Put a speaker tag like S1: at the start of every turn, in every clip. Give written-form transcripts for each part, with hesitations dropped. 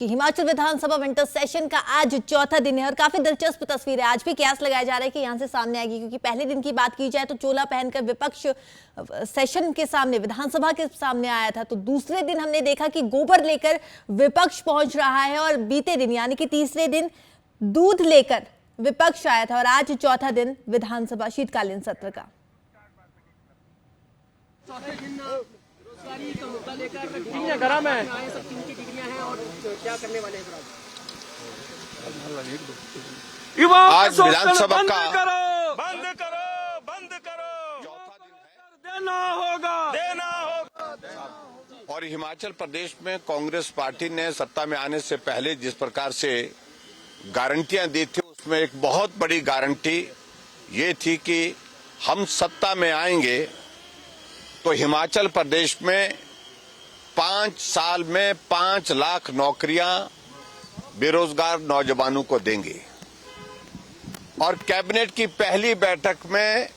S1: कि हिमाचल विधानसभा winter session का आज चौथा दिन है और काफी दिलचस्प तस्वीर है। आज भी कयास लगाया जा रहा है कि यहां से सामने आएगी, क्योंकि पहले दिन की बात की जाए तो चोला पहनकर विपक्ष सेशन के सामने, विधानसभा के सामने आया था, तो दूसरे दिन हमने देखा कि गोबर लेकर विपक्ष पहुंच रहा है और बीते दिन यानी कि तीसरे दिन दूध लेकर विपक्ष आया था और आज चौथा दिन विधानसभा शीतकालीन सत्र का।
S2: गरम है,
S3: क्या करने वाले हैं?
S2: आज विधानसभा का
S4: बंद करो
S2: देना होगा।
S4: और हिमाचल प्रदेश में कांग्रेस पार्टी ने सत्ता में आने से पहले जिस प्रकार से गारंटियां दी थी, उसमें एक बहुत बड़ी गारंटी ये थी कि हम सत्ता में आएंगे तो हिमाचल प्रदेश में 5 साल में 5 लाख नौकरियां बेरोजगार नौजवानों को देंगे। और कैबिनेट की पहली बैठक में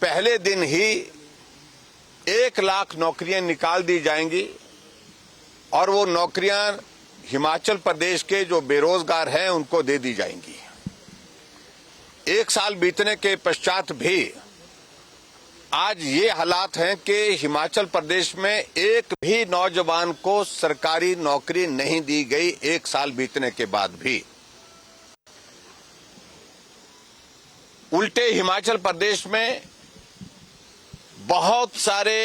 S4: पहले दिन ही 1 लाख नौकरियां निकाल दी जाएंगी और वो नौकरियां हिमाचल प्रदेश के जो बेरोजगार हैं उनको दे दी जाएंगी। 1 साल बीतने के पश्चात भी आज ये हालात हैं कि हिमाचल प्रदेश में एक भी नौजवान को सरकारी नौकरी नहीं दी गई। 1 साल बीतने के बाद भी उल्टे हिमाचल प्रदेश में बहुत सारे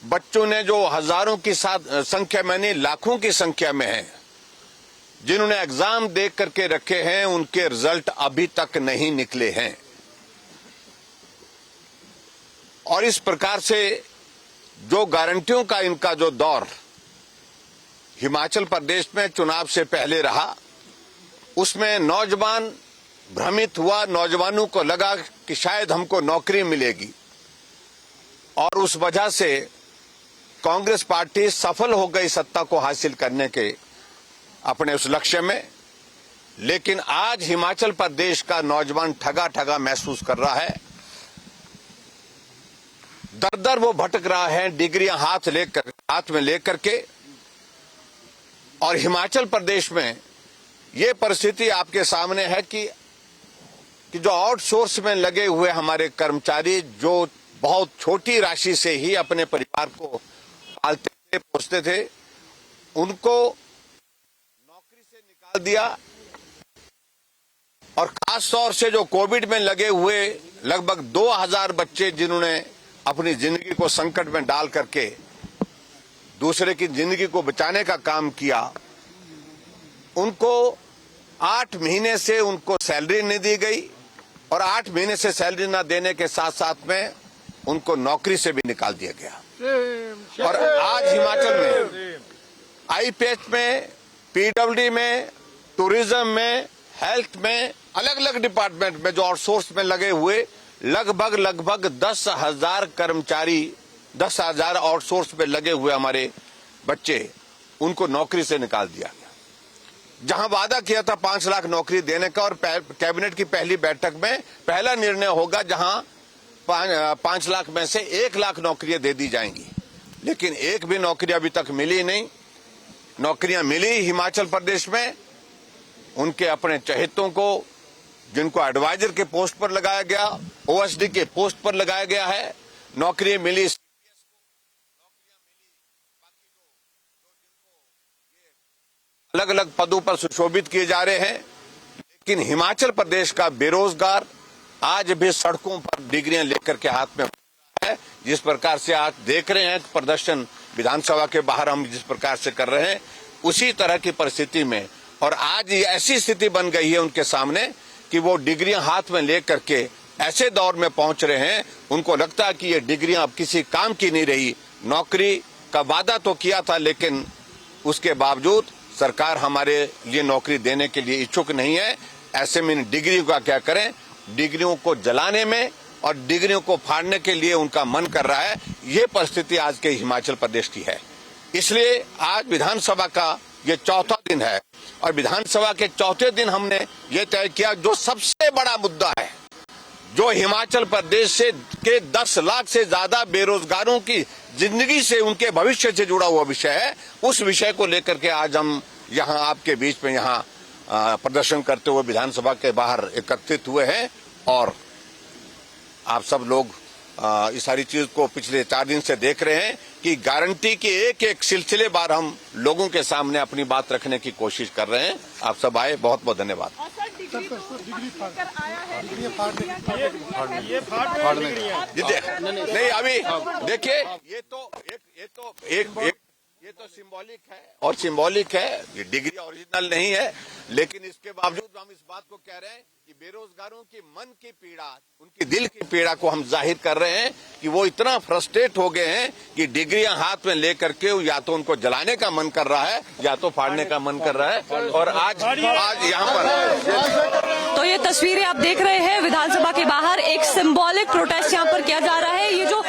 S4: बच्चों ने, जो हजारों की संख्या में नहीं लाखों की संख्या में हैं, जिन्होंने एग्जाम दे करके रखे हैं, उनके रिजल्ट अभी तक नहीं निकले हैं। और इस प्रकार से जो गारंटियों का इनका जो दौर हिमाचल प्रदेश में चुनाव से पहले रहा, उसमें नौजवान भ्रमित हुआ, नौजवानों को लगा कि शायद हमको नौकरी मिलेगी और उस वजह से कांग्रेस पार्टी सफल हो गई सत्ता को हासिल करने के अपने उस लक्ष्य में। लेकिन आज हिमाचल प्रदेश का नौजवान ठगा ठगा महसूस कर रहा है, दर दर वो भटक रहा है डिग्रियां हाथ में लेकर के। और हिमाचल प्रदेश में ये परिस्थिति आपके सामने है कि जो आउटसोर्स में लगे हुए हमारे कर्मचारी, जो बहुत छोटी राशि से ही अपने परिवार को पालते थे, पोसते थे, उनको नौकरी से निकाल दिया। और खास तौर से जो कोविड में लगे हुए लगभग 2000 बच्चे, जिन्होंने अपनी जिंदगी को संकट में डाल करके दूसरे की जिंदगी को बचाने का काम किया, उनको 8 महीने से उनको सैलरी नहीं दी गई और 8 महीने से सैलरी न देने के साथ साथ में उनको नौकरी से भी निकाल दिया गया। और आज हिमाचल में आईपीएच में, पीडब्ल्यूडी में, टूरिज्म में, हेल्थ में, अलग अलग डिपार्टमेंट में जो आउटसोर्स में लगे हुए लगभग 10,000 कर्मचारी, 10,000 आउटसोर्स पे लगे हुए हमारे बच्चे, उनको नौकरी से निकाल दिया गया। जहां वादा किया था 5 लाख नौकरी देने का, और कैबिनेट की पहली बैठक में पहला निर्णय होगा जहां 5 लाख में से 1 लाख नौकरियां दे दी जाएंगी, लेकिन एक भी नौकरी अभी तक मिली नहीं। नौकरियां मिली हिमाचल प्रदेश में उनके अपने चहेतों को, जिनको एडवाइजर के पोस्ट पर लगाया गया, ओएसडी के पोस्ट पर लगाया गया है। नौकरी मिली अलग अलग पदों पर सुशोभित किए जा रहे हैं, लेकिन हिमाचल प्रदेश का बेरोजगार आज भी सड़कों पर डिग्रियां लेकर के हाथ में है। जिस प्रकार से आज देख रहे हैं प्रदर्शन विधानसभा के बाहर हम जिस प्रकार से कर रहे हैं, उसी तरह की परिस्थिति में, और आज ये ऐसी स्थिति बन गई है उनके सामने कि वो डिग्रियां हाथ में लेकर के ऐसे दौर में पहुंच रहे हैं, उनको लगता है कि ये डिग्रियां अब किसी काम की नहीं रही। नौकरी का वादा तो किया था, लेकिन उसके बावजूद सरकार हमारे लिए नौकरी देने के लिए इच्छुक नहीं है। ऐसे में डिग्री का क्या करें, डिग्रियों को जलाने में और डिग्रियों को फाड़ने के लिए उनका मन कर रहा है। ये परिस्थिति आज के हिमाचल प्रदेश की है। इसलिए आज विधानसभा का ये चौथा दिन है और विधानसभा के चौथे दिन हमने ये तय किया, जो सबसे बड़ा मुद्दा है, जो हिमाचल प्रदेश से के 10 लाख से ज्यादा बेरोजगारों की जिंदगी से, उनके भविष्य से जुड़ा हुआ विषय है, उस विषय को लेकर के आज हम यहाँ आपके बीच में यहाँ प्रदर्शन करते हुए विधानसभा के बाहर एकत्रित हुए हैं। और आप सब लोग इस सारी चीज को पिछले 4 दिन से देख रहे हैं कि गारंटी की एक एक सिलसिलेवार हम लोगों के सामने अपनी बात रखने की कोशिश कर रहे हैं। आप सब आए, बहुत बहुत धन्यवाद। नहीं, अभी देखिए, ये तो सिंबॉलिक है, और सिंबॉलिक है, ये डिग्री ओरिजिनल नहीं है, लेकिन इसके बावजूद हम इस बात को कह रहे हैं कि बेरोजगारों की मन की पीड़ा, उनकी दिल की पीड़ा को हम जाहिर कर रहे हैं कि वो इतना फ्रस्ट्रेट हो गए हैं कि डिग्रियां हाथ में लेकर के या तो उनको जलाने का मन कर रहा है या तो फाड़ने का मन कर रहा है। और आज यहाँ पर
S5: तो ये तस्वीरें आप देख रहे हैं, विधानसभा के बाहर एक सिंबॉलिक प्रोटेस्ट यहाँ पर किया जा रहा है। ये जो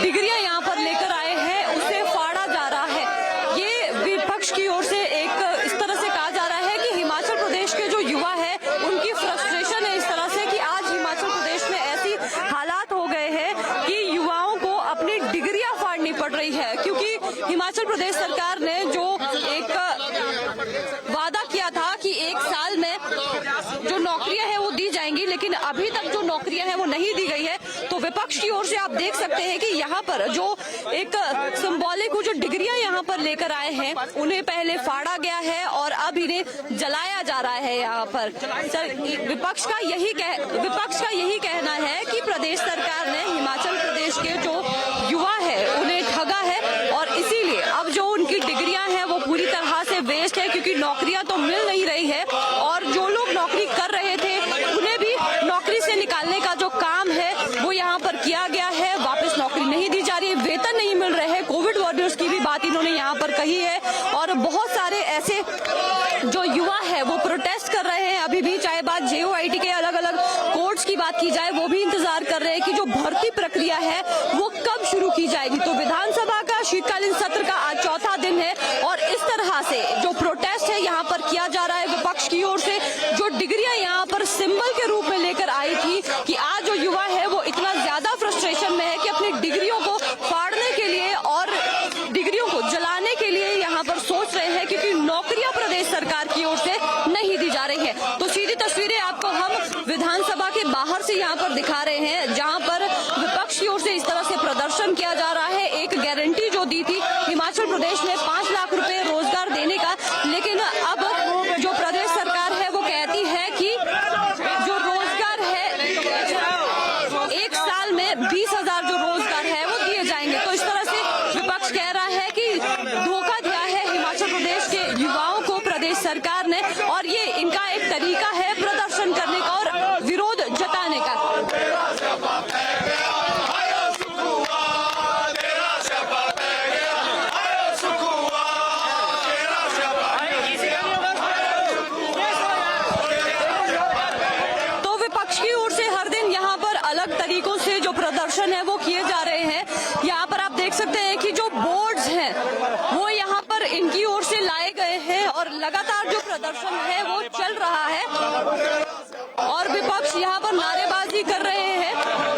S5: डिग्रियां यहाँ पर लेकर आए हैं उसे फाड़ा जा रहा है। ये विपक्ष की ओर से एक इस तरह से कहा जा रहा है कि हिमाचल प्रदेश के जो युवा है उनकी फ्रस्ट्रेशन है इस तरह से कि आज हिमाचल प्रदेश में ऐसी हालात हो गए हैं कि युवाओं को अपनी डिग्रियां फाड़नी पड़ रही है, क्योंकि हिमाचल प्रदेश सरकार ने जो एक वादा किया था कि 1 साल में जो नौकरियां हैं वो दी जाएंगी, लेकिन अभी तक जो नौकरियां हैं वो नहीं दी गई है। तो विपक्ष की ओर से आप देख सकते हैं कि यहाँ पर जो एक सिंबॉलिक जो डिग्रियां यहाँ पर लेकर आए हैं उन्हें पहले फाड़ा गया है और अब इन्हें जलाया जा रहा है यहाँ पर। सर, विपक्ष का यही कहना है कि प्रदेश सरकार ने हिमाचल प्रदेश के जो युवा है उन्हें ठगा है और इसीलिए अब जो उनकी डिग्रियां हैं वो पूरी तरह से वेस्ट है, क्योंकि नौकरियां तो मिल नहीं रही है और जो लोग नौकरी कर रहे थे उन्हें भी नौकरी से निकालने का जो काम है वो यहाँ पर किया गया है। वापस नौकरी नहीं दी जा रही है, वेतन नहीं मिल रहे हैं, कोविड वॉरियर्स की भी बात इन्होंने यहाँ पर कही है और बहुत सारे ऐसे जो युवा है वो प्रोटेस्ट कर रहे हैं अभी भी। चाहे बात JOIT के अलग अलग कोर्ट्स की बात की जाए, वो भी इंतजार कर रहे हैं कि जो भर्ती प्रक्रिया है वो कब शुरू की जाएगी। तो विधानसभा का शीतकालीन सत्र का आज 4था दिन है और इस तरह से जो प्रोटेस्ट है यहाँ पर किया जा रहा है विपक्ष की ओर से। जो डिग्रियां यहाँ पर सिंबल के रूप में लेकर आई थी कि आज जो युवा है वो इतना ज्यादा फ्रस्ट्रेशन में है कि अपनी डिग्रियों को फाड़ने के लिए और डिग्रियों को जलाने के लिए यहाँ पर सोच रहे हैं, क्योंकि नौकरियां प्रदेश सरकार की ओर से नहीं दी जा रही है। तो सीधी तस्वीरें आपको हम विधानसभा के बाहर से यहाँ पर दिखा रहे हैं, जहाँ पर विपक्ष की ओर से इस तरह से प्रदर्शन किया जा रहा है। एक गारंटी जो दी थी हिमाचल प्रदेश में 5 लाख रुपए रोजगार देने का, लेकिन अब जो प्रदेश सरकार है वो कहती है कि जो रोजगार है 1 साल में 20,000 जो रोजगार है वो दिए जाएंगे। तो इस तरह से विपक्ष कह रहा है कि धोखा दिया है हिमाचल प्रदेश के युवाओं को प्रदेश सरकार ने, और ये इनका एक तरीका है प्रदर्शन करने का और विरोध जताने का। तो विपक्ष की ओर से हर दिन यहाँ पर अलग तरीकों से जो प्रदर्शन है वो किए जा रहे हैं। यहाँ पर आप देख सकते हैं कि जो बोर्ड्स हैं वो यहाँ पर इनकी ओर से लाए गए हैं और लगातार जो प्रदर्शन है वो चल रहा है और विपक्ष यहाँ पर नारेबाजी कर रहे हैं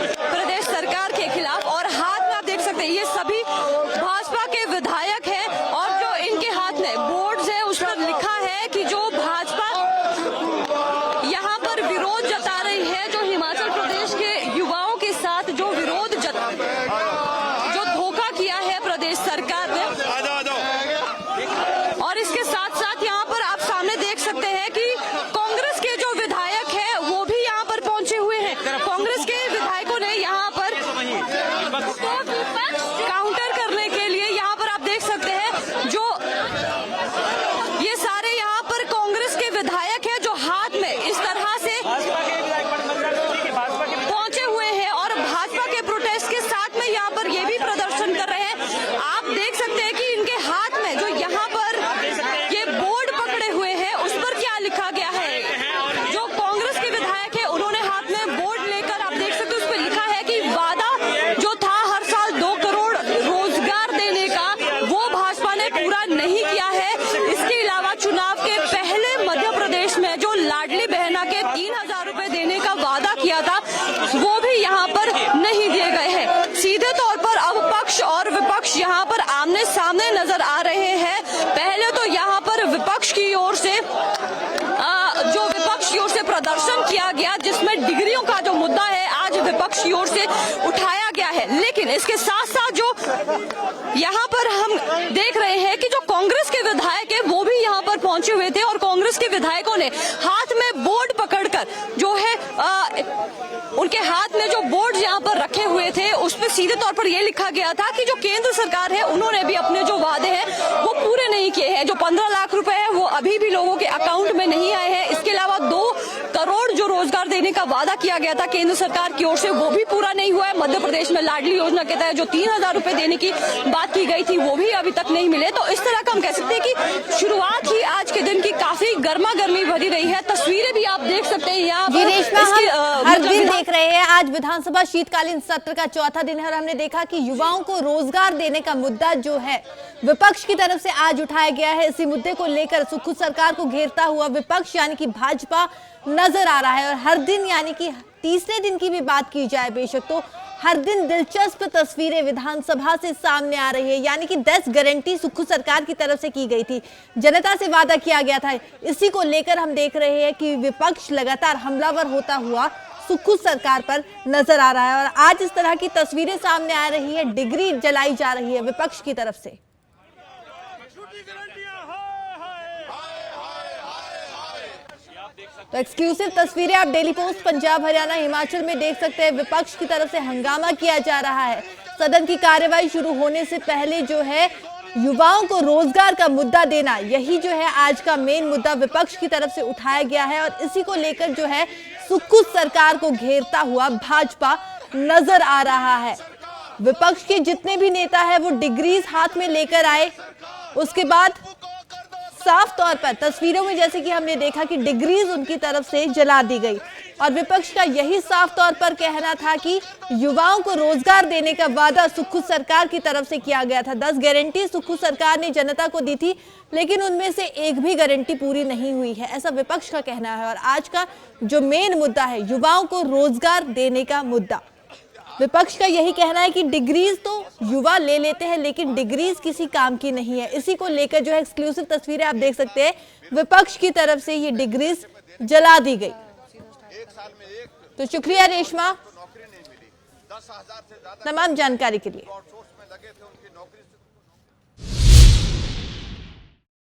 S5: प्रदेश सरकार के खिलाफ। और हाथ में आप देख सकते हैं ये सभी भाजपा के विधायक हैं और जो इनके हाथ में बोर्ड्स है उस पर लिखा है कि जो भाजपा यहाँ पर विरोध जता रही है, जो हिमाचल प्रदेश के युवाओं के साथ जो विरोध जो धोखा किया है प्रदेश सरकार ने। और इसके साथ साथ यहाँ पर आप सामने देख सकते हैं कि कांग्रेस के जो विधायक हैं वो भी यहाँ पर पहुंचे हुए हैं। कांग्रेस के विधायकों ने यहाँ पर काउंटर करने के लिए यहाँ पर आप देख सकते हैं जो ये सारे यहाँ पर कांग्रेस के विधायक हैं जो हाथ में इस तरह से पहुंचे हुए हैं और भाजपा के प्रोटेस्ट के साथ में यहाँ पर ये भी प्रदर्शन कर रहे हैं। आप देख सकते हैं कि इनके हाथ में जो यहाँ पर ये बोर्ड पकड़े हुए हैं उस पर क्या लिखा गया है। जो कांग्रेस के विधायक है उन्होंने हाथ में बोर्ड लेकर आप देख सकते हैं उस पर लिखा है कि वादा जो था हर साल 2 करोड़ रोजगार देने का वो भाजपा ने पूरा नहीं किया है। इसके अलावा चुनाव के पहले मध्य प्रदेश में जो लाडली बहना के 3,000 रुपए देने का वादा किया था वो हमें सामने नजर आ रहे हैं। पहले तो यहाँ पर विपक्ष की ओर से प्रदर्शन किया गया, जिसमें डिग्रियों का जो मुद्दा है आज विपक्ष की ओर से उठाया गया है। लेकिन इसके साथ साथ जो यहाँ पर हम देख रहे हैं कि जो कांग्रेस के विधायक है वो भी यहाँ पर पहुंचे हुए थे और कांग्रेस के विधायकों ने हाथ में बोर्ड पकड़कर जो है उनके हाथ में जो बोर्ड यहाँ पर रखे हुए थे उस पर सीधे तौर पर यह लिखा गया था कि जो केंद्र सरकार है उन्होंने भी अपने जो वादे हैं वो पूरे नहीं किए हैं। जो 15 लाख रुपए है वो अभी भी लोगों के अकाउंट में नहीं आए हैं। इसके अलावा 2 करोड़ जो रोजगार देने का वादा किया गया था केंद्र सरकार की ओर से वो भी पूरा नहीं हुआ है। मध्य प्रदेश में लाडली योजना के तहत जो 3000 रुपए देने की बात की गई थी वो भी अभी तक नहीं मिले। तो इस तरह का हम कह सकते हैं कि शुरुआत ही आज के दिन की काफी गर्मा गर्मी भरी रही है। तस्वीरें भी आप देख सकते हैं यहाँ पर।
S1: हर दिन देख रहे हैं आज विधानसभा शीतकालीन सत्र का चौथा दिन है और हमने देखा कि युवाओं को रोजगार देने का मुद्दा जो है विपक्ष की तरफ से आज उठाया गया है। इसी मुद्दे को लेकर सुखद सरकार को घेरता हुआ विपक्ष यानी कि भाजपा नजर आ रहा है। और हर दिन यानी कि तीसरे दिन की भी बात की जाए बेशक तो हर दिन दिलचस्प तस्वीरें विधानसभा से सामने आ रही है। यानी कि 10 गारंटी सुखद सरकार की तरफ से की गई थी, जनता से वादा किया गया था। इसी को लेकर हम देख रहे हैं कि विपक्ष लगातार हमलावर होता हुआ सुखद सरकार पर नजर आ रहा है। और आज इस तरह की तस्वीरें सामने आ रही है, डिग्री जलाई जा रही है विपक्ष की तरफ से। तो एक्सक्लूसिव तस्वीरें आप डेली पोस्ट पंजाब हरियाणा हिमाचल में देख सकते हैं। विपक्ष की तरफ से हंगामा किया जा रहा है। सदन की कार्यवाही शुरू होने से पहले जो है युवाओं को रोजगार का मुद्दा देना, यही जो है आज का मेन मुद्दा विपक्ष की तरफ से उठाया गया है। और इसी को लेकर जो है सुखद सरकार को घेरता हुआ भाजपा नजर आ रहा है। विपक्ष के जितने भी नेता है वो डिग्रीज हाथ में लेकर आए। उसके बाद साफ तौर पर तस्वीरों में जैसे कि हमने देखा कि डिग्रीज उनकी तरफ से जला दी गई। और विपक्ष का यही साफ तौर पर कहना था कि युवाओं को रोजगार देने का वादा सुखद सरकार की तरफ से किया गया था। 10 गारंटी सुखद सरकार ने जनता को दी थी, लेकिन उनमें से एक भी गारंटी पूरी नहीं हुई है, ऐसा विपक्ष का कहना है। और आज का जो मेन मुद्दा है युवाओं को रोजगार देने का मुद्दा, विपक्ष का यही कहना है कि डिग्रीज तो युवा ले लेते हैं लेकिन डिग्रीज किसी काम की नहीं है। इसी को लेकर जो है एक्सक्लूसिव तस्वीरें आप देख सकते हैं, विपक्ष की तरफ से ये डिग्रीज जला दी गई। तो शुक्रिया रेशमा तमाम जानकारी के लिए।